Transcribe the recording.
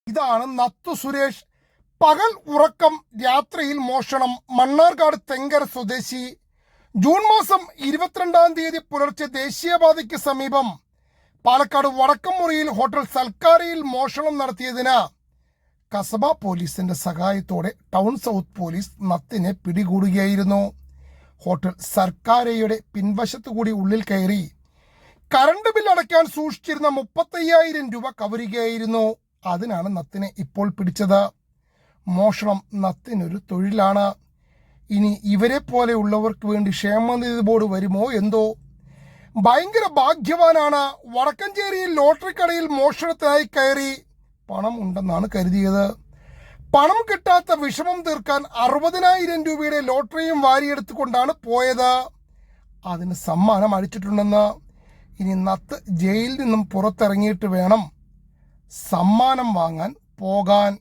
ഇതാണ് നത്തു സുരേഷ്. പകൽ ഉറക്കം, രാത്രിയിൽ മോഷണം. മണ്ണാർക്കാട് തെങ്കര സ്വദേശി. ജൂൺ മാസം 22 പുലർച്ചെ ദേശീയപാതയ്ക്ക് സമീപം പാലക്കാട് വടക്കംമുറിയിൽ ഹോട്ടൽ സൽക്കാരയിൽ മോഷണം നടത്തിയതിന് കസബ പോലീസിന്റെ സഹായത്തോടെ ടൗൺ സൗത്ത് പോലീസ് നത്തിനെ പിടികൂടുകയായിരുന്നു. ഹോട്ടൽ സർക്കാരയുടെ പിൻവശത്തു കൂടി ഉള്ളിൽ കയറി കറണ്ട് ബിൽ അടയ്ക്കാൻ സൂക്ഷിച്ചിരുന്ന 35,000 രൂപ കവരുകയായിരുന്നു. അതിനാണ് നത്തിനെ ഇപ്പോൾ പിടിച്ചത്. മോഷണം നത്തിനൊരു തൊഴിലാണ്. ഇനി ഇവരെ പോലെയുള്ളവർക്ക് വേണ്ടി ക്ഷേമനിധി ബോർഡ് വരുമോ എന്തോ. ഭയങ്കര ഭാഗ്യവാനാണ്. വടക്കഞ്ചേരിയിൽ ലോട്ടറി കടയിൽ മോഷണത്തിനായി കയറി പണം ഉണ്ടെന്നാണ് കരുതിയത്. പണം കിട്ടാത്ത വിഷമം തീർക്കാൻ 60,000 രൂപയുടെ ലോട്ടറിയും വാരിയെടുത്തുകൊണ്ടാണ് പോയത്. അതിന് സമ്മാനം അടിച്ചിട്ടുണ്ടെന്ന്. ഇനി നത്ത് ജയിലിൽ നിന്നും പുറത്തിറങ്ങിയിട്ട് വേണം സമ്മാനം വാങ്ങാൻ പോകാൻ.